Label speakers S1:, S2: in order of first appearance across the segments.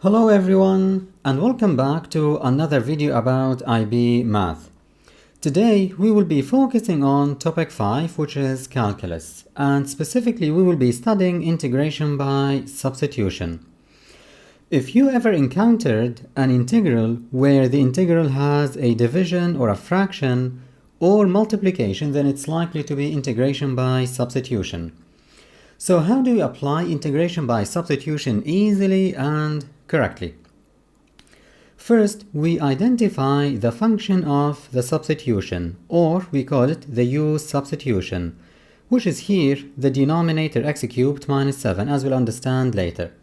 S1: Hello everyone and welcome back to another video about IB Math. Today we will be focusing on topic 5, which is calculus, and specifically we will be studying integration by substitution. If you ever encountered an integral where the integral has a division or a fraction or multiplication, then it's likely to be integration by substitution. So how do we apply integration by substitution easily and correctly? First, we identify the function of the substitution, or we call it the u substitution, which is here the denominator x cubed minus 7, as we'll understand later.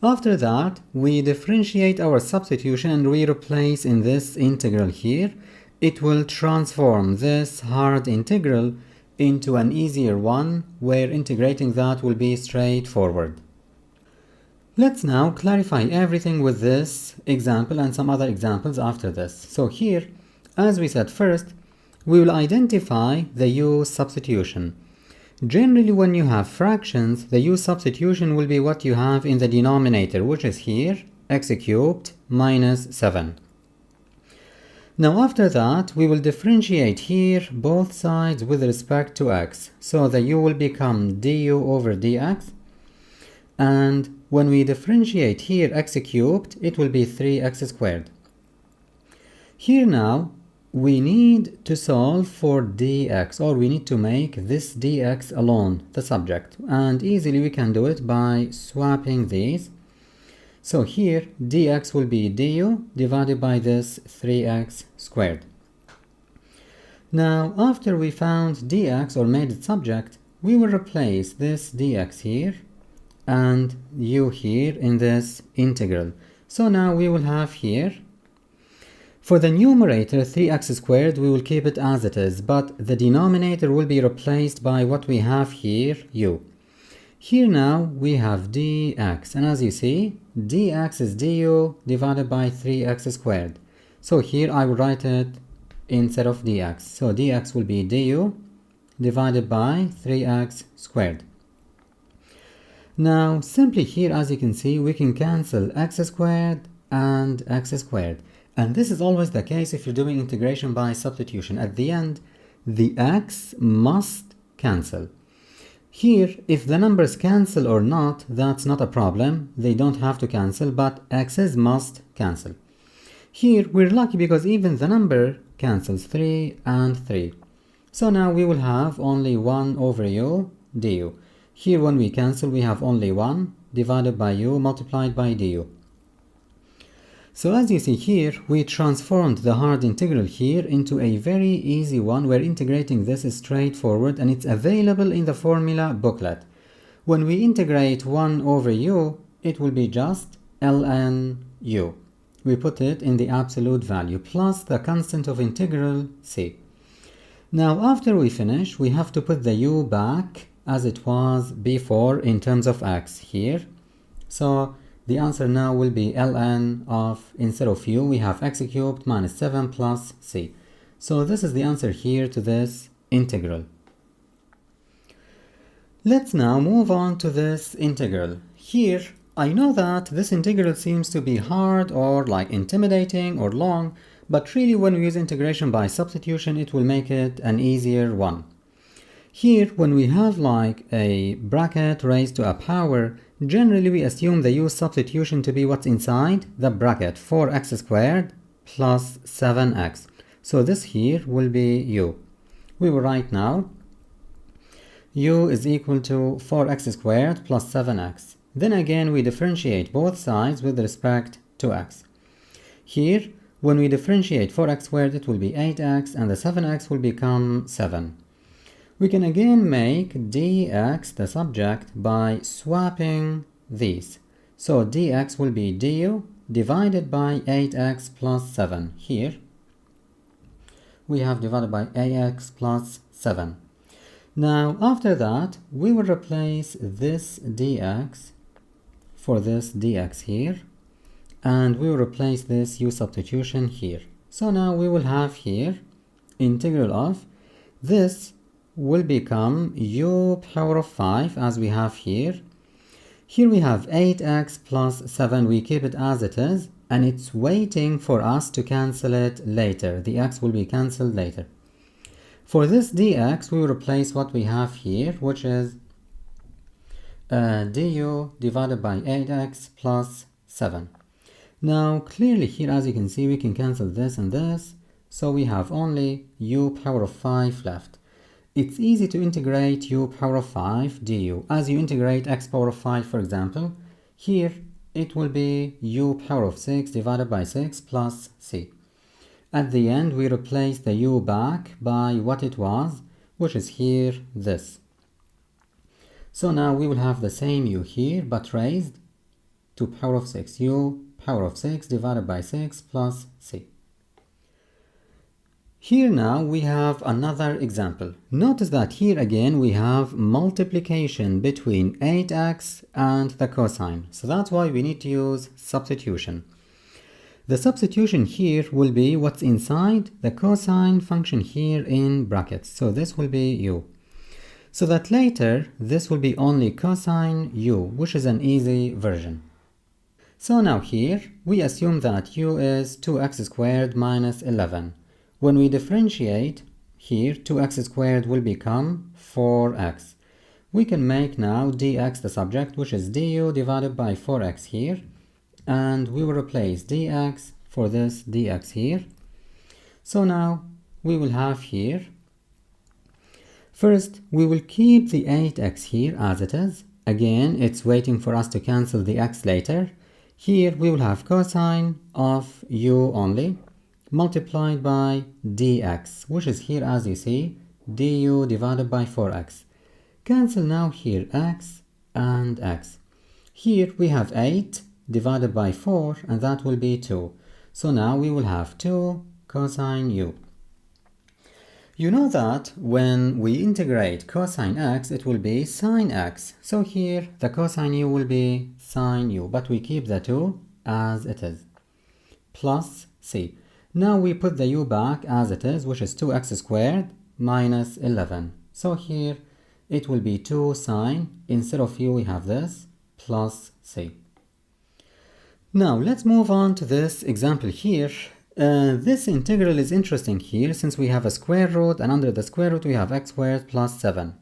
S1: After that, we differentiate our substitution and we replace in this integral here. It will transform this hard integral into an easier one, where integrating that will be straightforward. Let's now clarify everything with this example and some other examples after this. So here, as we said first, we will identify the u substitution. Generally, when you have fractions, the u substitution will be what you have in the denominator, which is here x cubed minus 7. Now after that, we will differentiate here both sides with respect to x. So the u will become du over dx, and when we differentiate here x cubed, it will be 3x squared. Here now, we need to solve for dx, or we need to make this dx alone the subject, and easily we can do it by swapping these. So here dx will be du divided by this 3x squared. Now after we found dx, or made it subject, we will replace this dx here and u here in this integral. So now we will have here, for the numerator 3x squared, we will keep it as it is, but the denominator will be replaced by what we have here, u. Here now we have dx, and as you see, dx is du divided by 3x squared. So here I will write it instead of dx. So dx will be du divided by 3x squared. Now simply here, as you can see, we can cancel x squared and x squared. And this is always the case if you're doing integration by substitution. At the end, the x must cancel. Here, if the numbers cancel or not, that's not a problem. They don't have to cancel, but x's must cancel. Here, we're lucky because even the number cancels, 3 and 3. So now we will have only 1 over u du. Here, when we cancel, we have only 1 divided by u multiplied by du. So as you see here, we transformed the hard integral here into a very easy one, where integrating this is straightforward, and it's available in the formula booklet. When we integrate 1 over u, it will be just ln u. We put it in the absolute value, plus the constant of integral c. Now after we finish, we have to put the u back as it was before in terms of x here. So the answer now will be ln of, instead of u, we have x cubed minus 7 plus c. So this is the answer here to this integral. Let's now move on to this integral. Here, I know that this integral seems to be hard or like intimidating or long, but really when we use integration by substitution, it will make it an easier one. Here, when we have like a bracket raised to a power, generally we assume the u substitution to be what's inside the bracket, 4x squared plus 7x. So this here will be u. We will write now u is equal to 4x squared plus 7x. Then again we differentiate both sides with respect to x. Here, when we differentiate 4x squared, it will be 8x, and the 7x will become 7. We can again make dx the subject by swapping these. So dx will be du divided by 8x plus 7. Here we have divided by ax plus 7. Now after that, we will replace this dx for this dx here, and we will replace this u substitution here. So now we will have here integral of this will become u power of 5, as we have here. Here we have 8x plus 7, we keep it as it is, and it's waiting for us to cancel it later. The x will be cancelled later. For this dx, we will replace what we have here, which is du divided by 8x plus 7. Now, clearly here, as you can see, we can cancel this and this, so we have only u power of 5 left. It's easy to integrate u power of 5 du. As you integrate x power of 5, for example, here it will be u power of 6 divided by 6 plus c. At the end, we replace the u back by what it was, which is here, this. So now we will have the same u here, but raised to power of 6. U power of 6 divided by 6 plus c. Here now we have another example. Notice that here again we have multiplication between 8x and the cosine. So that's why we need to use substitution. The substitution here will be what's inside the cosine function here in brackets. So this will be u. So that later this will be only cosine u, which is an easy version. So now here we assume that u is 2x squared minus 11. When we differentiate here, 2x squared will become 4x. We can make now dx the subject, which is du divided by 4x here, and we will replace dx for this dx here. So now we will have here, first we will keep the 8x here as it is. Again, it's waiting for us to cancel the x later. Here we will have cosine of u only, multiplied by dx, which is here as you see, du divided by 4x. Cancel now here x and x. Here we have 8 divided by 4, and that will be 2. So now we will have 2 cosine u. You know that when we integrate cosine x, it will be sine x. So here the cosine u will be sine u, but we keep the 2 as it is, plus c. Now we put the u back as it is, which is 2x squared minus 11. So here it will be 2 sine, instead of u we have this, plus c. Now let's move on to this example here. This integral is interesting here since we have a square root, and under the square root we have x squared plus 7.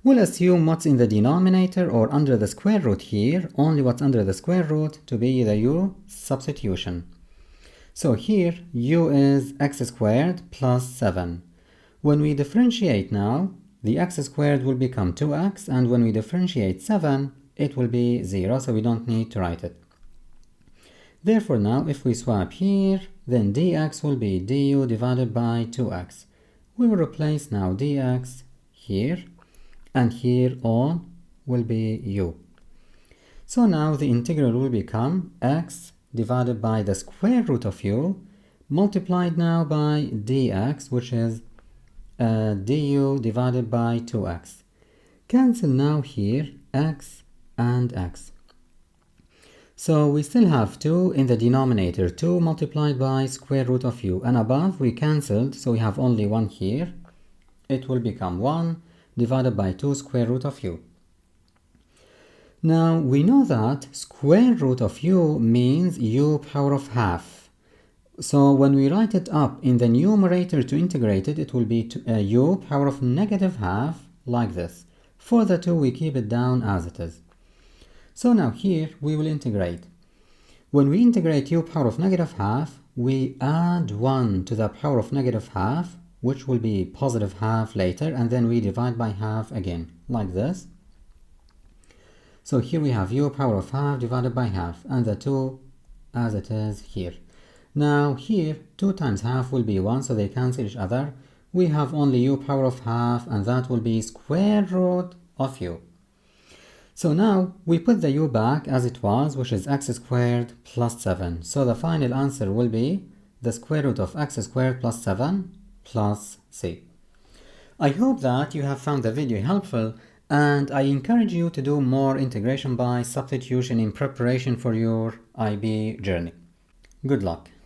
S1: We'll assume what's in the denominator or under the square root here, only what's under the square root, to be the u substitution. So here u is x squared plus 7. When we differentiate now, the x squared will become 2x, and when we differentiate 7, it will be 0, so we don't need to write it. Therefore now if we swap here, then dx will be du divided by 2x. We will replace now dx here, and here all will be u. So now the integral will become x divided by the square root of u, multiplied now by dx, which is du divided by 2x. Cancel now here x and x. So we still have 2 in the denominator, 2 multiplied by square root of u, and above we cancelled, so we have only 1 here. It will become 1 divided by 2 square root of u. Now we know that square root of u means u power of half. So when we write it up in the numerator to integrate it, it will be u power of negative half, like this. For the 2 we keep it down as it is. So now here we will integrate. When we integrate u power of negative half, we add 1 to the power of negative half, which will be positive half later, and then we divide by half again, like this. So here we have u power of half divided by half, and the 2 as it is here. Now here 2 times half will be 1, so they cancel each other. We have only u power of half, and that will be square root of u. So now we put the u back as it was, which is x squared plus 7. So the final answer will be the square root of x squared plus 7 plus c. I hope that you have found the video helpful, and I encourage you to do more integration by substitution in preparation for your IB journey. Good luck.